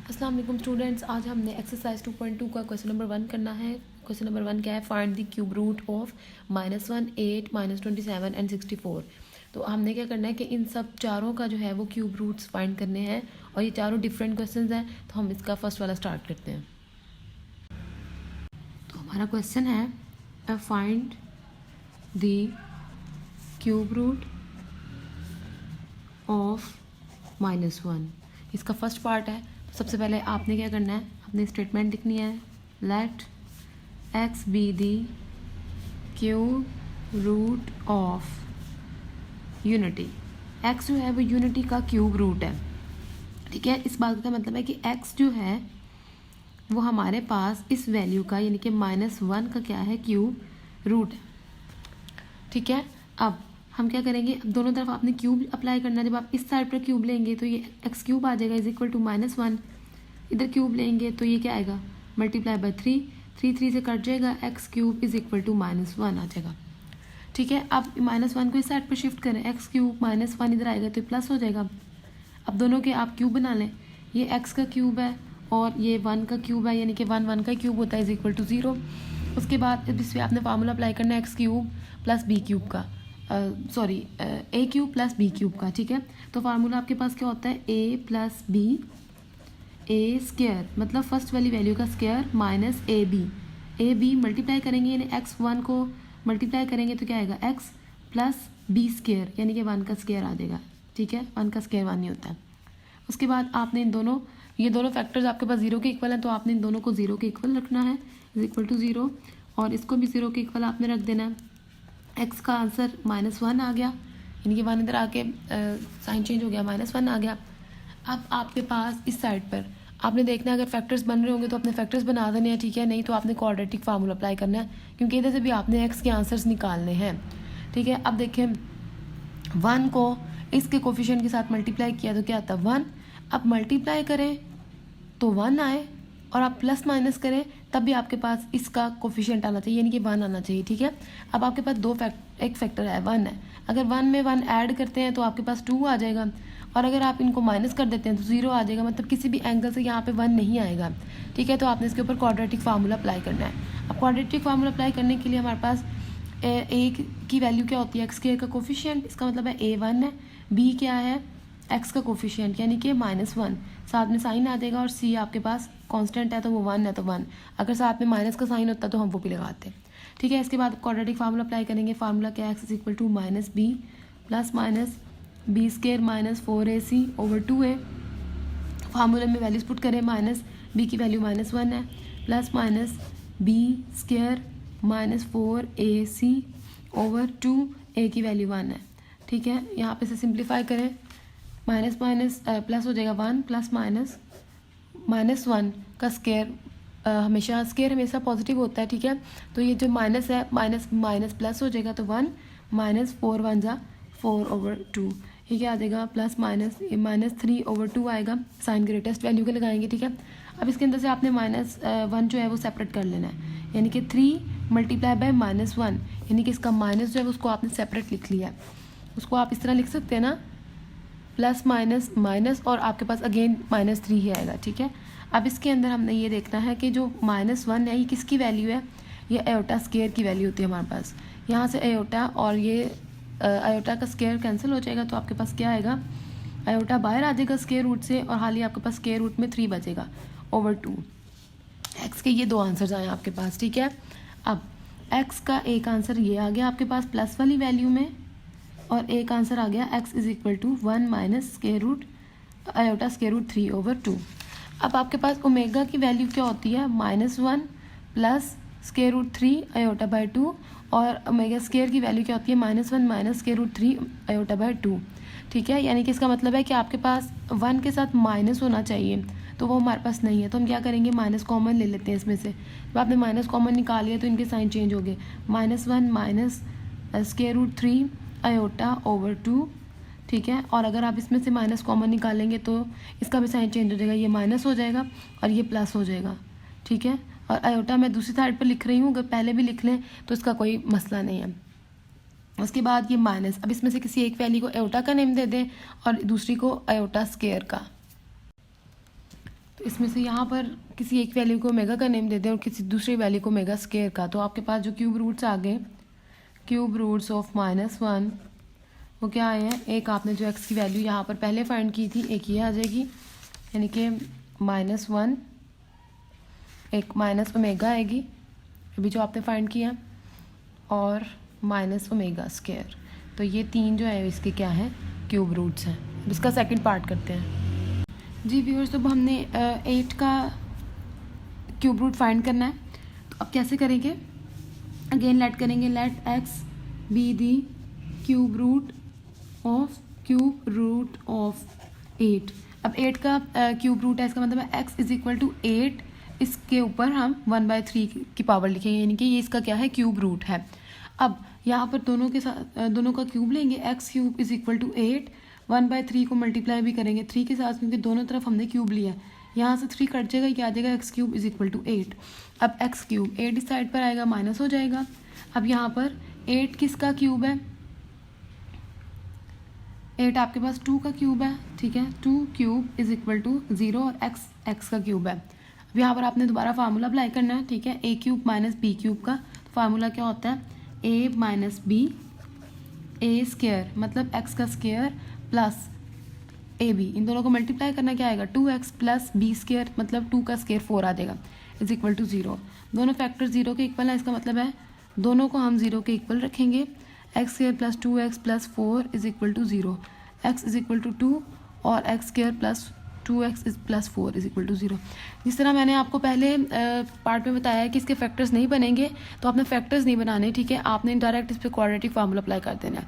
अस्सलाम वालेकुम स्टूडेंट्स, आज हमने एक्सरसाइज 2.2 का क्वेश्चन नंबर 1 करना है। क्वेश्चन नंबर 1 क्या है? Find the cube root of -1, 8, -27 and 64। तो हमने क्या करना है कि इन सब चारों का जो है वो क्यूब रूट्स फाइंड करने हैं और ये चारों डिफरेंट क्वेश्चंस हैं। तो हम इसका फर्स्ट वाला स्टार्ट करते हैं। तो हमारा क्वेश्चन है find the cube root of -1। इसका फर्स्ट पार्ट है। सबसे पहले आपने क्या करना है, अपनी स्टेटमेंट लिखनी है। Let x be the cube root of unity. x जो है वो यूनिटी का क्यूब रूट है। ठीक है, इस बात का मतलब है कि x जो है वो हमारे पास इस वैल्यू का यानी कि -1 का क्या है, क्यूब रूट है। ठीक है, अब हम क्या करेंगे, अब दोनों तरफ आपने क्यूब अप्लाई करना है। जब आप इस साइड पर क्यूब लेंगे तो ये एक्स क्यूब आ जाएगा इज इक्वल टू -1। इधर क्यूब लेंगे तो ये क्या आएगा, मल्टीप्लाई बाय 3 से कट जाएगा, x cube is equal to -1 आ जाएगा। ठीक है, अब -1 को इस साइड पर शिफ्ट करें, एक्स क्यूब -1 इधर आएगा तो प्लस हो जाएगा। अब दोनों के आप क्यूब बना लें, ये एक्स का क्यूब है और ये 1 का क्यूब है, यानी कि 1 का क्यूब होता है इज इक्वल टू 0। उसके बाद इस पर आपने फार्मूला अप्लाई करना है x cube plus b cube का, sorry a cube plus b cube का। ठीक है, तो फार्मूला आपके पास क्या होता है, a plus b a square, मतलब फर्स्ट वाली वैल्यू का square minus a b multiply करेंगे, यानी x1 को मल्टीप्लाई करेंगे तो क्या आएगा, x प्लस बी स्क्वायर, यानी कि 1 का स्क्वायर आ जाएगा। ठीक है, 1 का स्क्वायर 1 नहीं होता है। उसके बाद आपने ये दोनों फैक्टर्स आपके पास 0 के इक्वल हैं, तो आपने इन दोनों को 0 के इक्वल रखना है, इज इक्वल टू 0, और इसको भी 0 के इक्वल आपने रख देना है। एक्स का आंसर -1 आ गया, यानी कि 1 इधर आके साइन चेंज हो गया, -1 आ गया। अब आपके पास इस साइड पर आपने देखना है, अगर फैक्टर्स बन रहे होंगे तो अपने फैक्टर्स बना देने हैं। ठीक है, नहीं तो आपने क्वाड्रेटिक फार्मूला अप्लाई करना है, क्योंकि इधर से भी आपने एक्स के आंसर्स निकालने हैं। ठीक है, अब देखें 1 को इसके कोफिशिएंट के साथ मल्टीप्लाई किया तो क्या आता है 1। अब मल्टीप्लाई करें तो 1 आए, और आप प्लस माइनस करें तब भी आपके पास इसका कोफिशिएंट आना चाहिए, यानी कि 1 आना चाहिए। ठीक है, अब आपके पास एक फैक्टर है 1 है, अगर 1 में 1 ऐड करते हैं तो आपके पास 2 आ जाएगा, और अगर आप इनको माइनस कर देते हैं तो 0 आ जाएगा, मतलब किसी भी एंगल से यहाँ पे 1 नहीं आएगा। ठीक है, तो आपने इसके ऊपर क्वाड्रेटिक फार्मूला अप्लाई करना है। अब क्वाड्रेटिक फार्मूला अप्लाई करने के लिए हमारे पास ए की वैल्यू क्या होती है, एक्स स्क्वायर का कोफिशिएंट, इसका मतलब है A1 है, बी क्या है, एक्स का कोफिशिएंट यानी कि -1, साथ में साइन आ जाएगा, और सी आपके पास कांस्टेंट है तो वो 1 है तो 1, अगर साथ में माइनस का साइन होता तो हम वो भी लगाते। ठीक है, इसके बाद क्वाड्रेटिक फार्मूला अप्लाई करेंगे। फार्मूला क्या है, x is equal to -b plus minus b square -4ac over 2a। फार्मूले में वैल्यूज पुट करें, -b की वैल्यू -1 है, plus minus b square -4ac over 2a की वैल्यू 1 है। ठीक है, यहाँ पे से सिंप्लीफाई करें, माइनस माइनस प्लस हो जाएगा 1 प्लस माइनस -1 का स्क्वायर, हमेशा स्क्वायर हमेशा पॉजिटिव होता है। ठीक है, तो ये जो माइनस है माइनस माइनस प्लस हो जाएगा, तो 1 -4 1 जा 4 ओवर 2, ये क्या आ जाएगा, प्लस माइनस -3 ओवर 2 आएगा, साइन ग्रेटेस्ट वैल्यू के लगाएंगे। ठीक है, अब इसके अंदर से आपने -1 जो है वो सेपरेट कर लेना है, यानी कि 3 मल्टीप्लाई बाय -1, यानी कि इसका माइनस जो है उसको आपने सेपरेट लिख लिया है। उसको आप इस तरह लिख सकते हैं ना, प्लस माइनस माइनस, और आपके पास अगेन -3 ही आएगा। ठीक है, अब इसके अंदर हमने ये देखना है कि जो -1 है ये किसकी वैल्यू है, ये आयोटा स्क्वायर की वैल्यू होती है हमारे पास। यहाँ से आयोटा और ये आयोटा का स्क्वायर कैंसिल हो जाएगा, तो आपके पास क्या आएगा, आयोटा बाहर आ जाएगा स्क्वायर रूट से, और हाल ही आपके पास स्क्वायर रूट में 3 बचेगा ओवर 2। एक्स के ये 2 आंसर्स आए आपके पास। ठीक है, अब एक्स का एक आंसर ये आ गया आपके पास प्लस वाली वैल्यू में, और एक आंसर आ गया x is equal to 1 minus square root iota square root 3 over 2। अब आपके पास ओमेगा की वैल्यू क्या होती है, -1 plus square root 3 iota by 2, और ओमेगा स्क्वायर की वैल्यू क्या होती है, -1 minus square root 3 iota by 2। ठीक है, यानी कि इसका मतलब है कि आपके पास 1 के साथ माइनस होना चाहिए, तो वो हमारे पास नहीं है, तो हम क्या करेंगे, माइनस कॉमन ले लेते हैं इसमें से। जब आपने माइनस कॉमन निकाल लिया तो इनके साइन चेंज हो गए, -1 minus square root 3 iota over 2। ठीक है, और अगर आप इसमें से माइनस कॉमन निकालेंगे तो इसका भी साइन चेंज हो जाएगा, ये माइनस हो जाएगा और ये प्लस हो जाएगा। ठीक है, और आयोटा मैं दूसरी साइड पर लिख रही हूँ, अगर पहले भी लिख लें तो इसका कोई मसला नहीं है। उसके बाद ये माइनस, अब इसमें से किसी एक वैल्यू को आयोटा का नेम दे दें और दूसरी को आयोटा स्क्वायर का। तो इसमें से यहाँ पर किसी एक वैल्यू को ओमेगा का नेम दे दें और किसी दूसरी वैल्यू को ओमेगा स्क्वायर का, तो आपके पास जो क्यूब रूट्स आ गए, क्यूब रूट्स ऑफ -1 वो क्या आए हैं, एक आपने जो एक्स की वैल्यू यहाँ पर पहले फाइंड की थी, एक ये आ जाएगी, यानी कि -1, एक माइनस ओमेगा आएगी अभी जो आपने फाइंड किया, और माइनस ओमेगा स्क्वायर। तो ये तीन जो है इसके क्या हैं, क्यूब रूट्स हैं। अब इसका सेकंड पार्ट करते हैं जी व्यूअर्स। तो हमने 8 का क्यूब रूट फाइंड करना है, तो अब कैसे करेंगे, अगेन लेट करेंगे, let x be the cube root of 8। अब 8 का क्यूब रूट है, इसका मतलब है x इज इक्वल टू 8, इसके ऊपर हम 1/3 की पावर लिखेंगे, यानी कि ये इसका क्या है, क्यूब रूट है। अब यहाँ पर दोनों के साथ दोनों का क्यूब लेंगे, x cube is equal to 8, 1/3 को मल्टीप्लाई भी करेंगे 3 के साथ, क्योंकि दोनों तरफ हमने क्यूब लिया है, यहाँ से 3 कट जाएगा, क्या आ जाएगा, x cube is equal to 8। अब एक्स क्यूब 8 इस साइड पर आएगा, माइनस हो जाएगा। अब यहाँ पर 8 किसका क्यूब है, 8 आपके पास 2 का क्यूब है, ठीक है, 2 क्यूब इज इक्वल टू 0 और एक्स का क्यूब है। अब यहाँ पर आपने दोबारा फार्मूला अप्लाई करना है, ठीक है, a cube minus b cube का। तो फार्मूला क्या होता है, a minus b, a square मतलब x का स्क्वायर प्लस ए बी, इन दोनों को मल्टीप्लाई करना, क्या आएगा, 2x प्लस बी स्क्वायर मतलब 2 का स्क्वायर 4 आ जाएगा, इज इक्वल टू 0। दोनों फैक्टर 0 के इक्वल है, इसका मतलब है दोनों को हम 0 के इक्वल रखेंगे, x square plus 2x plus 4 is equal to 0, x is equal to 2 और x square plus 2x is plus 4 is equal to 0। जिस तरह मैंने आपको पहले पार्ट में बताया है कि इसके फैक्टर्स नहीं बनेंगे, तो आपने फैक्टर्स नहीं बनाने, ठीक है, आपने डायरेक्ट इस पर क्वाड्रेटिक फार्मूला अप्लाई कर देना है।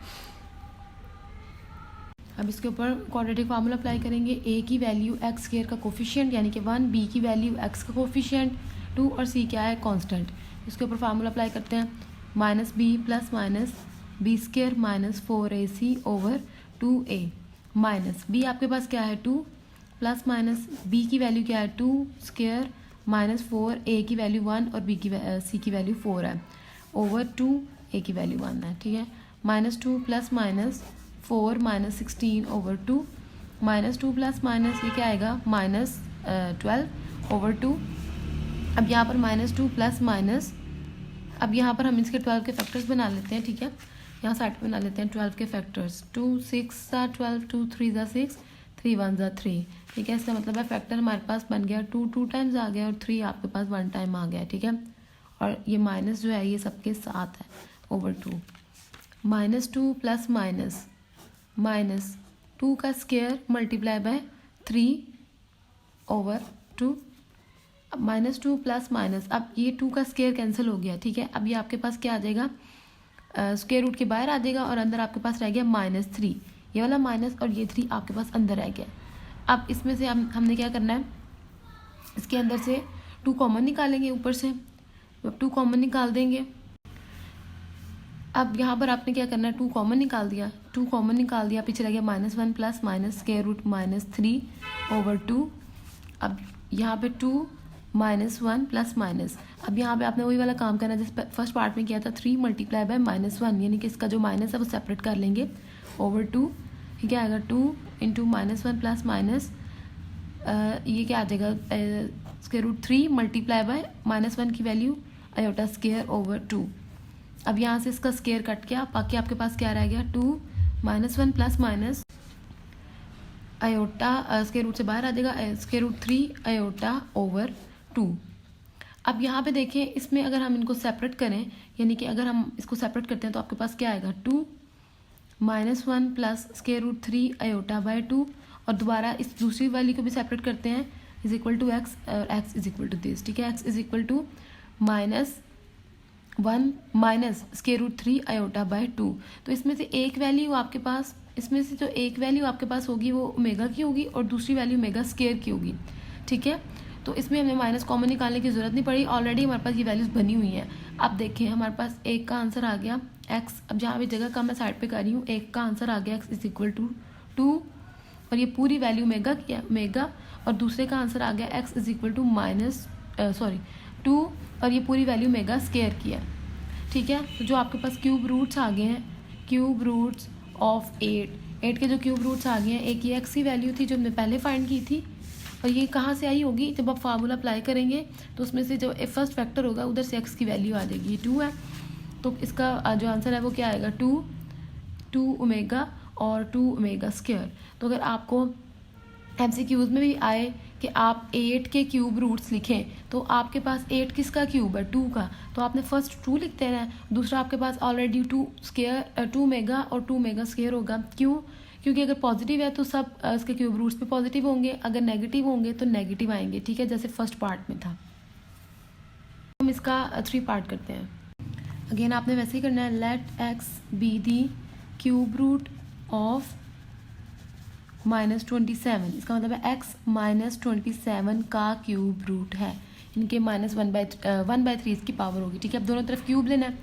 अब इसके ऊपर क्वाड्रेटिक फार्मूला अप्लाई करेंगे, a की वैल्यू एक्स स्क्वायर का कोफिशिएंट यानी कि 1, b की वैल्यू x का कोफिशिएंट 2 और c क्या है, कांस्टेंट। इसके ऊपर फार्मूला अप्लाई करते हैं, minus b plus minus b square minus 4ac over 2a, minus b आपके पास क्या है 2, प्लस माइनस बी की वैल्यू क्या है 2 स्क्वायर माइनस 4, ए की वैल्यू 1 और बी की सी की वैल्यू 4 है, ओवर 2 ए की वैल्यू 1 है, ठीक है, -2 plus minus 4 minus 16 over 2, -2 plus minus ये क्या आएगा, -12 ओवर 2। अब यहाँ पर -2 प्लस माइनस, अब यहाँ पर हम इसके 12 के फैक्टर्स बना लेते हैं, ठीक है, यहाँ साइड पे बना लेते हैं 12 के फैक्टर्स, 2 6 12, 2 3 6, 3 1 3, ठीक है, इसका मतलब है फैक्टर हमारे पास बन गया 2 2 टाइम्स आ गया और 3 आपके पास 1 टाइम आ गया, ठीक है, और ये माइनस जो है ये सबके साथ है ओवर 2, -2 प्लस माइनस माइनस 2 का स्क्वायर मल्टीप्लाई बाय 3 ओवर 2, अब -2 प्लस माइनस, अब ये 2 का स्क्वायर कैंसिल हो गया, ठीक है, अब ये आपके पास क्या आ जाएगा, स्क्वायर रूट के बाहर आ जाएगा और अंदर आपके पास रह गया -3, ये वाला माइनस और ये 3 आपके पास अंदर रह गया। अब इसमें से हमने क्या करना है, इसके अंदर से 2 कॉमन निकालेंगे, ऊपर से 2 कॉमन निकाल देंगे। अब यहाँ पर आपने क्या करना है, 2 कॉमन निकाल दिया, 2 कॉमन निकाल दिया, पीछे रह गया -1 plus minus square root -3 over 2। अब यहाँ पे 2 -1 प्लस माइनस, अब यहाँ पे आपने वही वाला काम करना है जिस फर्स्ट पार्ट में किया था, 3 मल्टीप्लाई बाय -1, यानी कि इसका जो माइनस है वो सेपरेट कर लेंगे ओवर 2, ये क्या आएगा 2 इंटू -1 प्लस माइनस, ये क्या आ जाएगा स्क्वायर रूट 3 मल्टीप्लाई बाय -1 की वैल्यू आयोटा स्क्वायर ओवर 2। अब यहाँ से इसका स्क्वायर कट गया, बाकी आपके पास क्या रह गया 2 -1 plus minus iota square root से बाहर आ जाएगा स्क्वायर रूट 3 आयोटा ओवर 2। अब यहाँ पे देखें, इसमें अगर हम इनको सेपरेट करें, यानी कि अगर हम इसको सेपरेट करते हैं तो आपके पास क्या आएगा 2 -1 plus square root 3 iota by 2, और दोबारा इस दूसरी वाली को भी सेपरेट करते हैं, इज इक्वल टू एक्स और x is equal to this, ठीक है, x is equal to -1 minus square root 3 iota by 2। तो इसमें से एक वैल्यू आपके पास, इसमें से जो एक वैल्यू आपके पास होगी वो ओमेगा की होगी और दूसरी वैल्यू ओमेगा स्क्वायर की होगी, ठीक है, तो इसमें हमें माइनस कॉमन निकालने की जरूरत नहीं पड़ी, ऑलरेडी हमारे पास ये वैल्यूज बनी हुई हैं। अब देखें हमारे पास एक का आंसर आ गया एक्स, अब जहाँ भी जगह का मैं साइड पे कर रही हूँ, एक का आंसर आ गया एक्स इज इक्वल टू 2 और ये पूरी वैल्यू ओमेगा की है ओमेगा, और दूसरे का आंसर आ गया एक्स इज इक्वल टू -2 और ये पूरी वैल्यू ओमेगा स्क्वायर की है, ठीक है। तो जो आपके पास क्यूब रूट्स आ गए हैं, क्यूब रूट्स ऑफ 8 के जो क्यूब रूट्स आ गए हैं, एक ये एक्स की वैल्यू थी जो हमने पहले फाइंड की थी और ये कहाँ से आई होगी, जब आप फार्मूला अप्लाई करेंगे तो उसमें से जो फर्स्ट फैक्टर होगा उधर से एक्स की वैल्यू आ जाएगी। ये 2 है, तो इसका जो आंसर है वो क्या आएगा, 2 ओमेगा और 2 ओमेगा स्क्वायर। तो अगर आपको MCQs में भी आए कि आप 8 के क्यूब रूट्स लिखें, तो आपके पास 8 किसका क्यूब है, 2 का, तो आपने फर्स्ट 2 लिखते हैं, दूसरा आपके पास ऑलरेडी 2 मेगा और 2 मेगा स्क्वायर होगा। क्यों? क्योंकि अगर पॉजिटिव है तो सब इसके क्यूब रूट्स पे पॉजिटिव होंगे, अगर नेगेटिव होंगे तो नेगेटिव आएंगे। ठीक है, जैसे फर्स्ट पार्ट में था। हम इसका 3 पार्ट करते हैं। अगेन आपने वैसे ही करना है, let x be the cube root of -27। इसका मतलब है x -27 का क्यूब रूट है, इनके -1/3 इसकी पावर होगी। ठीक है, अब दोनों तरफ क्यूब लेना है।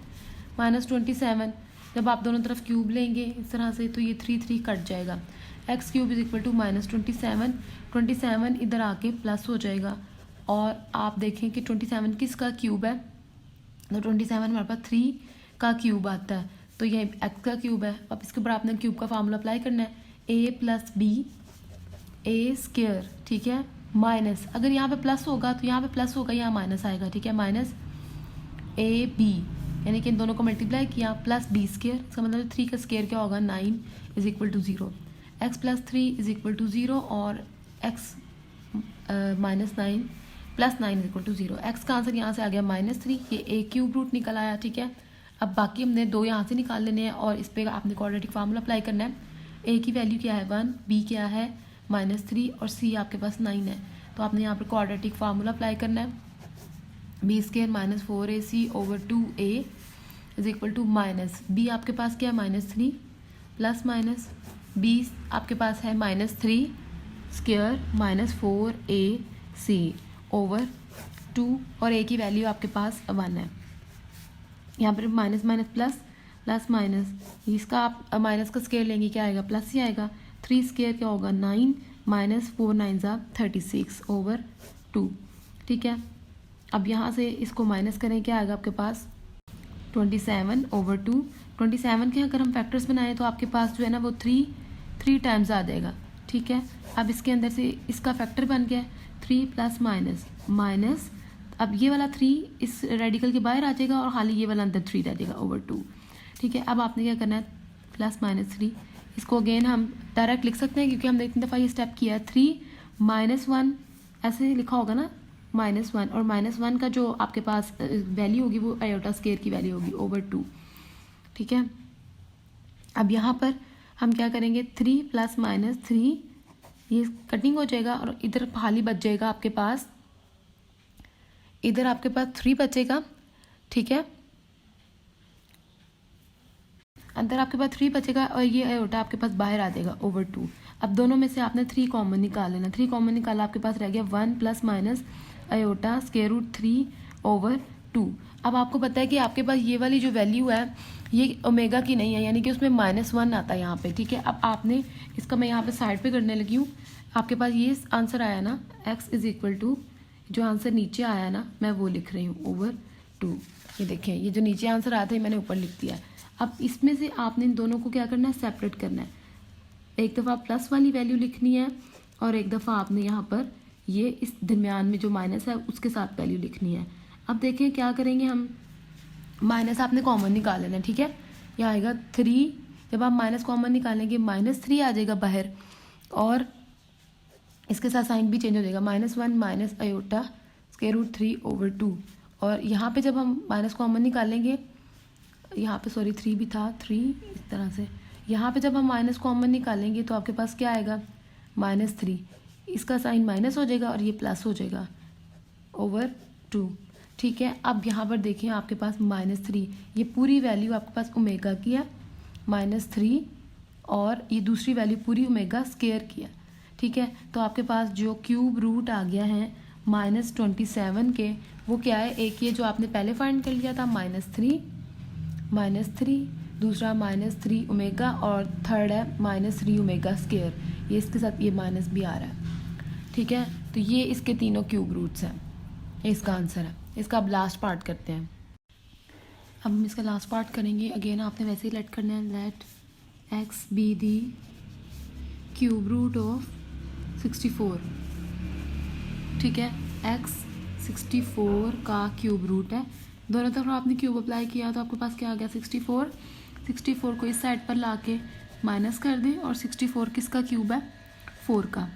-27 जब आप दोनों तरफ क्यूब लेंगे इस तरह से तो ये 3 कट जाएगा। x cube is equal to -27 इधर आके प्लस हो जाएगा। और आप देखें कि 27 किसका क्यूब है, तो 27 हमारे पास 3 का क्यूब आता है, तो ये x का क्यूब है। अब इसके ऊपर आपने क्यूब का फार्मूला अप्लाई करना है, a + b a स्क्वायर। ठीक है, माइनस, अगर यहाँ पे प्लस होगा तो यहाँ पे प्लस होगा, यहाँ माइनस आएगा। ठीक है, -ab, यानी कि इन दोनों को मल्टीप्लाई किया, प्लस b स्क्वायर। इसका मतलब 3 का स्क्वायर क्या होगा, 9 = 0। x + 3 = 0 और x -9 + 9 = 0। x का आंसर यहाँ से आ गया -3, ये a क्यूब रूट निकल आया। ठीक है, अब बाकी हमने 2 यहाँ से निकाल लेने हैं और इस पर आपने क्वाड्रेटिक फार्मूला अप्लाई करना है। a की वैल्यू क्या है 1, b क्या है -3 और c आपके पास 9 है, तो आपने यहाँ पर क्वाड्रेटिक फार्मूला अप्लाई करना है। b² -4ac/2a = -b आपके पास क्या है -3 प्लस माइनस b आपके पास है -3 स्क्वायर -4ac/2 और a की वैल्यू आपके पास 1 है। यहाँ पर minus minus plus plus minus, इसका आप माइनस का स्क्वायर लेंगे क्या आएगा, प्लस ही आएगा। 3 स्क्वायर क्या होगा 9 -4 9 36/2। ठीक है, अब यहाँ से इसको माइनस करें, क्या आएगा आपके पास 27/2। 27 के अगर हम फैक्टर्स बनाएं तो आपके पास जो है ना वो 3 टाइम्स आ जाएगा। ठीक है, अब इसके अंदर से इसका फैक्टर बन गया 3 प्लस माइनस माइनस, अब ये वाला 3 इस रेडिकल के बाहर आ जाएगा और खाली ये वाला अंदर 3 रह जाएगा /2। ठीक है, अब आपने क्या करना है +-3, इसको अगेन हम डायरेक्ट लिख सकते हैं क्योंकि हमने इतनी दफ़ा ये स्टेप किया है। 3 -1 ऐसे लिखा होगा ना, -1 और -1 का जो आपके पास वैल्यू होगी वो आयोटा स्क्वायर की वैल्यू होगी /2। ठीक है, अब यहाँ पर हम क्या करेंगे 3 + -3 ये कटिंग हो जाएगा और इधर खाली बच जाएगा आपके पास, इधर आपके पास 3 बचेगा। ठीक है, अंदर आपके पास 3 बचेगा और ये आयोटा आपके पास बाहर आ जाएगा /2। अब दोनों में से आपने 3 कॉमन निकाल लेना। 3 कॉमन निकाला, आपके पास रह गया 1 ± आयोटा √3/2। अब आपको पता है कि आपके पास ये वाली जो वैल्यू है ये ओमेगा की नहीं है, यानी कि उसमें -1 आता है यहाँ पे। ठीक है, अब आपने इसका मैं यहाँ पे साइड पे करने लगी हूँ। आपके पास ये आंसर आया ना, x = जो आंसर नीचे आया ना मैं वो लिख रही हूँ /2। ये देखें, ये जो नीचे आंसर आया था मैंने ऊपर लिख दिया। अब इसमें से आपने इन दोनों को क्या करना है, सेपरेट करना है। एक दफ़ा प्लस वाली वैल्यू लिखनी है और एक दफ़ा आपने यहाँ पर ये इस दरमियान में जो माइनस है उसके साथ वैल्यू लिखनी है। अब देखें क्या करेंगे हम, माइनस आपने कॉमन निकाल लेना है। ठीक है, यह आएगा 3, जब आप माइनस कॉमन निकालेंगे -3 आ जाएगा बाहर और इसके साथ साइन भी चेंज हो जाएगा, -1 - आयोटा √3/2। और यहाँ पे जब हम माइनस कॉमन निकालेंगे, यहाँ पे सॉरी 3 भी था, 3 इस तरह से, यहाँ पे जब हम माइनस कॉमन निकालेंगे तो आपके पास क्या आएगा -3, इसका साइन माइनस हो जाएगा और ये प्लस हो जाएगा /2। ठीक है, अब यहाँ पर देखें आपके पास -3, ये पूरी वैल्यू आपके पास ओमेगा की है -3 और ये दूसरी वैल्यू पूरी ओमेगा स्क्वायर की है। ठीक है, तो आपके पास जो क्यूब रूट आ गया है -27 के, वो क्या है, एक ये जो आपने पहले फाइंड कर लिया था -3, दूसरा -3 ओमेगा और थर्ड है -3 ओमेगा स्क्वायर, ये इसके साथ ये माइनस भी आ रहा है। ठीक है, तो ये इसके तीनों क्यूब रूट्स हैं, इसका आंसर है। इसका अब लास्ट पार्ट करते हैं। अब हम इसका लास्ट पार्ट करेंगे। अगेन आपने वैसे ही लेट करना है, let x be the cube root of 64। ठीक है, x 64 का क्यूब रूट है। दोनों तरफ आपने क्यूब अप्लाई किया तो आपके पास क्या आ गया 64। 64 को इस साइड पर ला के माइनस कर दें और 64 किसका क्यूब है 4 का,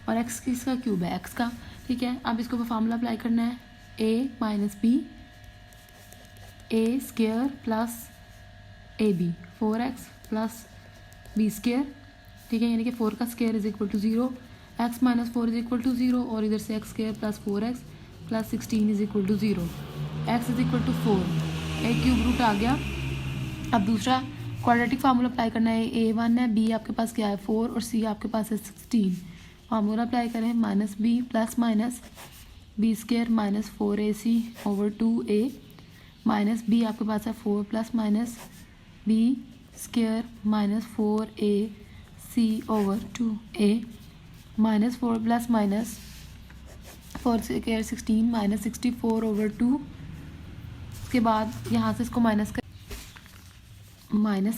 और x किसका क्यूब है x का। ठीक है, अब इसको फार्मूला अप्लाई करना है a minus b a square plus a b 4x plus b square. ठीक है, यानी कि 4 का square is equal to 0, x minus 4 is equal to 0 और इधर से x square plus 4x plus 16 is equal to 0, x is equal to 4, एक cube root आ गया। अब दूसरा क्वाड्रेटिक फार्मूला अप्लाई करना है, a1 है, b आपके पास क्या है 4 और c आपके पास है 16। फार्मूला अप्लाई करें minus b plus minus b square minus 4ac over 2a minus b आपके पास है 4 plus minus b square minus 4ac over 2a minus 4 plus minus 4 square 16 minus 64 over 2। उसके बाद यहाँ से इसको माइनस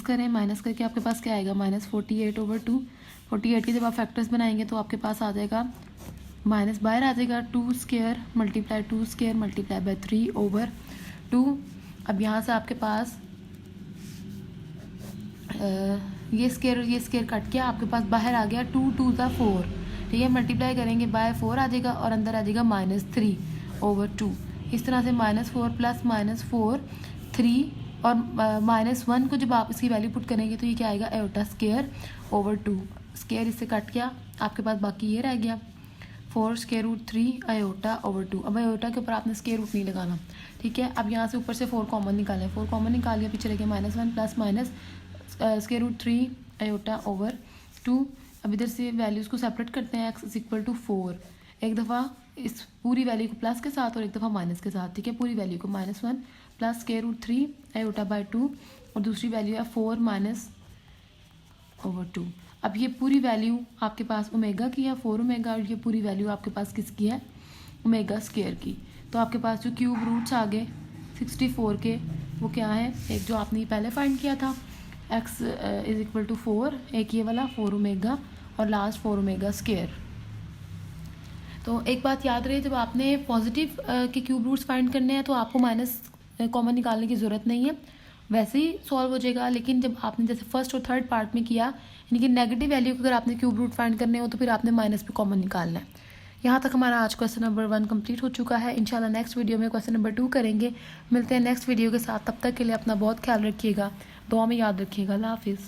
करें, माइनस करके आपके पास क्या आएगा माइनस 48 ओवर 2। 48 के जब आप फैक्टर्स बनाएंगे तो आपके पास आ जाएगा माइनस बाहर आ जाएगा 2 स्क्वायर मल्टीप्लाई बाय 3 ओवर 2। अब यहाँ से आपके पास ये स्क्वायर कट के आपके पास बाहर आ गया 2 2 ज़ा 4। ठीक है, मल्टीप्लाई करेंगे बाय 4 आ जाएगा और अंदर आ जाएगा माइनस 3 ओवर 2। इस तरह से माइनस 4 प्लस माइनस 4 3 और माइनस 1 को जब आप इसकी वैल्यू पुट करेंगे तो ये क्या आएगा एओटा स्क्वायर ओवर 2। स्क्वायर इससे कट गया, आपके पास बाकी ये रह गया 4 स्क्वायर रूट 3 आयोटा ओवर 2। अब आयोटा के ऊपर आपने स्क्वायर रूट नहीं लगाना। ठीक है, अब यहाँ से ऊपर से 4 कॉमन निकालें, 4 कॉमन निकाल के पीछे रह minus 1 plus minus square root 3 iota over 2। अब इधर से वैल्यूज़ को सेपरेट करते हैं, x इज इक्वल टू 4, एक दफ़ा इस पूरी वैल्यू को प्लस के साथ और एक दफ़ा माइनस के साथ। ठीक है, पूरी वैल्यू को minus 1 plus square root 3 iota by 2 और दूसरी वैल्यू है 4 माइनस ओवर 2। अब ये पूरी वैल्यू आपके पास ओमेगा की है 4 ओमेगा और ये पूरी वैल्यू आपके पास किसकी है ओमेगा स्क्वायर की। तो आपके पास जो क्यूब रूट्स आ गए 64 के वो क्या है, एक जो आपने पहले फाइंड किया था x इज इक्वल टू 4, एक ये वाला 4 ओमेगा और लास्ट 4 ओमेगा स्क्वायर। तो एक बात याद रहे, जब आपने पॉजिटिव के क्यूब रूट्स फाइंड करने हैं तो आपको माइनस कॉमन निकालने की ज़रूरत नहीं है, वैसे ही सॉल्व हो जाएगा। लेकिन जब आपने जैसे फर्स्ट और थर्ड पार्ट में किया, यानी कि नेगेटिव वैल्यू को अगर आपने क्यूब रूट फाइंड करने हो तो फिर आपने माइनस पे कॉमन निकालना है। यहाँ तक हमारा आज क्वेश्चन नंबर 1 कंप्लीट हो चुका है। इंशाल्लाह नेक्स्ट वीडियो में क्वेश्चन नंबर 2 करेंगे। मिलते हैं नेक्स्ट वीडियो के साथ, तब तक के लिए अपना बहुत ख्याल रखिएगा, दुआ में याद रखिएगा। अल्लाह हाफिज़।